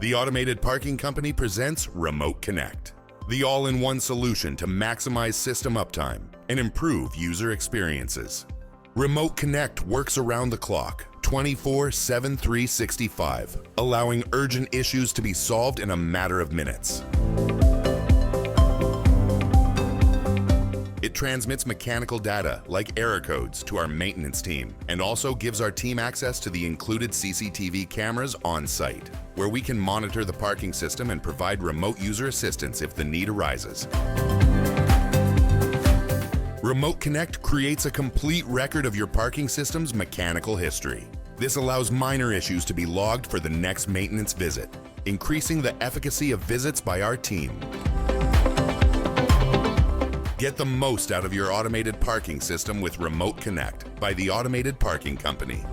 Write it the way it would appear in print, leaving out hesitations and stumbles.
The Automated Parking Company presents Remote Connect, the all-in-one solution to maximize system uptime and improve user experiences. Remote Connect works around the clock, 24/7, 365, allowing urgent issues to be solved in a matter of minutes. It transmits mechanical data like error codes to our maintenance team and also gives our team access to the included CCTV cameras on site, where we can monitor the parking system and provide remote user assistance if the need arises. Remote Connect creates a complete record of your parking system's mechanical history. This allows minor issues to be logged for the next maintenance visit, increasing the efficacy of visits by our team. Get the most out of your automated parking system with Remote Connect by the Automated Parking Company.